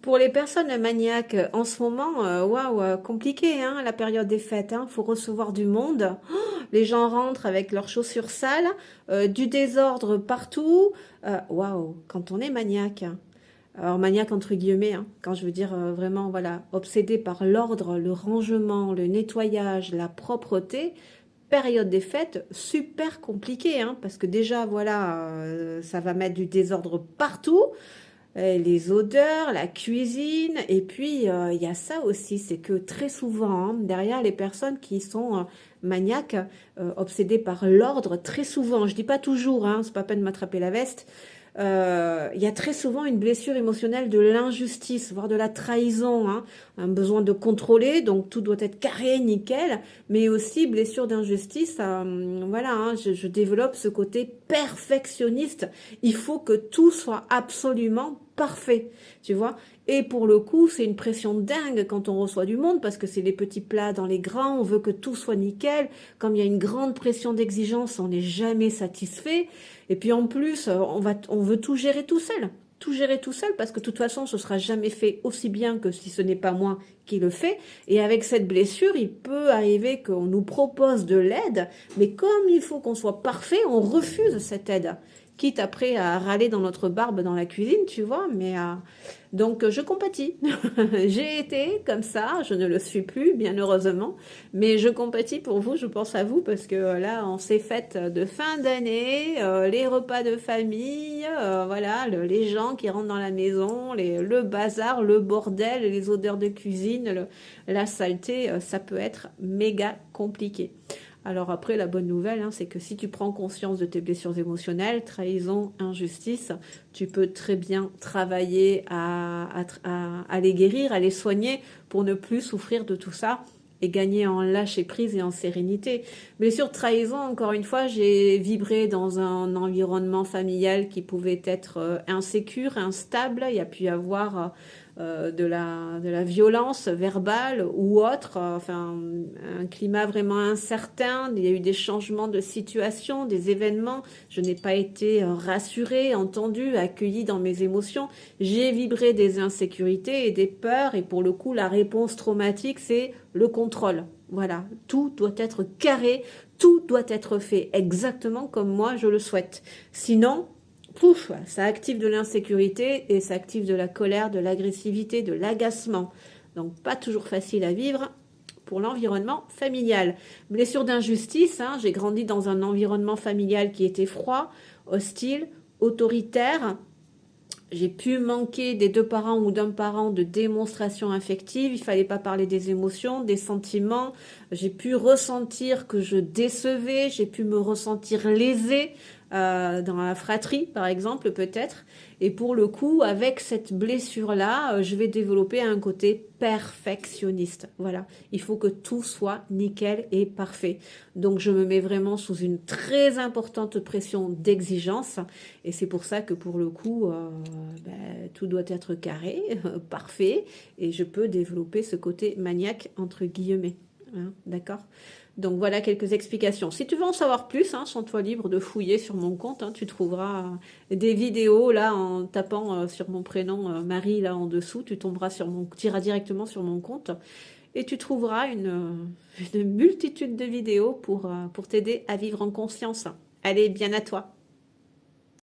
Pour les personnes maniaques, en ce moment, waouh, compliqué, hein, la période des fêtes, hein, faut recevoir du monde. Les gens rentrent avec leurs chaussures sales, du désordre partout. Waouh, quand on est maniaque, hein. Alors maniaque entre guillemets, hein, quand je veux dire vraiment, voilà, obsédé par l'ordre, le rangement, le nettoyage, la propreté, période des fêtes, super compliqué, hein, parce que déjà, voilà, ça va mettre du désordre partout. Les odeurs, la cuisine, et puis il y a ça aussi, c'est que très souvent, hein, derrière les personnes qui sont maniaques, obsédées par l'ordre, très souvent, je dis pas toujours, hein, c'est pas peine de m'attraper la veste, il y a très souvent une blessure émotionnelle de l'injustice, voire de la trahison, hein, un besoin de contrôler, donc tout doit être carré, nickel, mais aussi blessure d'injustice, voilà, hein, je développe ce côté perfectionniste, il faut que tout soit absolument parfait, tu vois. Et pour le coup, c'est une pression dingue quand on reçoit du monde parce que c'est les petits plats dans les grands, on veut que tout soit nickel. Comme il y a une grande pression d'exigence, on n'est jamais satisfait. Et puis en plus, on veut tout gérer tout seul. Tout gérer tout seul parce que de toute façon, ce sera jamais fait aussi bien que si ce n'est pas moi qui le fais. Et avec cette blessure, il peut arriver qu'on nous propose de l'aide, mais comme il faut qu'on soit parfait, on refuse cette aide quitte après à râler dans notre barbe dans la cuisine, tu vois, mais donc je compatis. J'ai été comme ça, je ne le suis plus, bien heureusement, mais je compatis pour vous, je pense à vous, parce que là, on s'est fête de fin d'année, les repas de famille, voilà, les gens qui rentrent dans la maison, le bazar, le bordel, les odeurs de cuisine, la saleté, ça peut être méga compliqué. Alors après, la bonne nouvelle, hein, c'est que si tu prends conscience de tes blessures émotionnelles, trahison, injustice, tu peux très bien travailler à les guérir, à les soigner pour ne plus souffrir de tout ça et gagner en lâcher prise et en sérénité. Blessure, trahison, encore une fois, j'ai vibré dans un environnement familial qui pouvait être insécure, instable. Il y a pu y avoir de la violence verbale ou autre, enfin un climat vraiment incertain, il y a eu des changements de situation, des événements, je n'ai pas été rassurée, entendue, accueillie dans mes émotions, j'ai vibré des insécurités et des peurs et pour le coup la réponse traumatique c'est le contrôle. Voilà, tout doit être carré, tout doit être fait exactement comme moi je le souhaite. Sinon, pouf, ça active de l'insécurité et ça active de la colère, de l'agressivité, de l'agacement. Donc pas toujours facile à vivre pour l'environnement familial. Blessure d'injustice, hein, j'ai grandi dans un environnement familial qui était froid, hostile, autoritaire. J'ai pu manquer des deux parents ou d'un parent de démonstration affective. Il fallait pas parler des émotions, des sentiments. J'ai pu ressentir que je décevais. J'ai pu me ressentir lésée dans la fratrie, par exemple, peut-être. Et pour le coup, avec cette blessure-là, je vais développer un côté perfectionniste. Voilà, il faut que tout soit nickel et parfait. Donc, je me mets vraiment sous une très importante pression d'exigence. Et c'est pour ça que pour le coup, tout doit être carré, parfait, et je peux développer ce côté maniaque entre guillemets. Hein, d'accord. Donc voilà quelques explications. Si tu veux en savoir plus, hein, sens-toi libre de fouiller sur mon compte. Hein, tu trouveras des vidéos là en tapant sur mon prénom Marie là en dessous. Tu tomberas tu iras directement sur mon compte et tu trouveras une multitude de vidéos pour t'aider à vivre en conscience. Allez, bien à toi.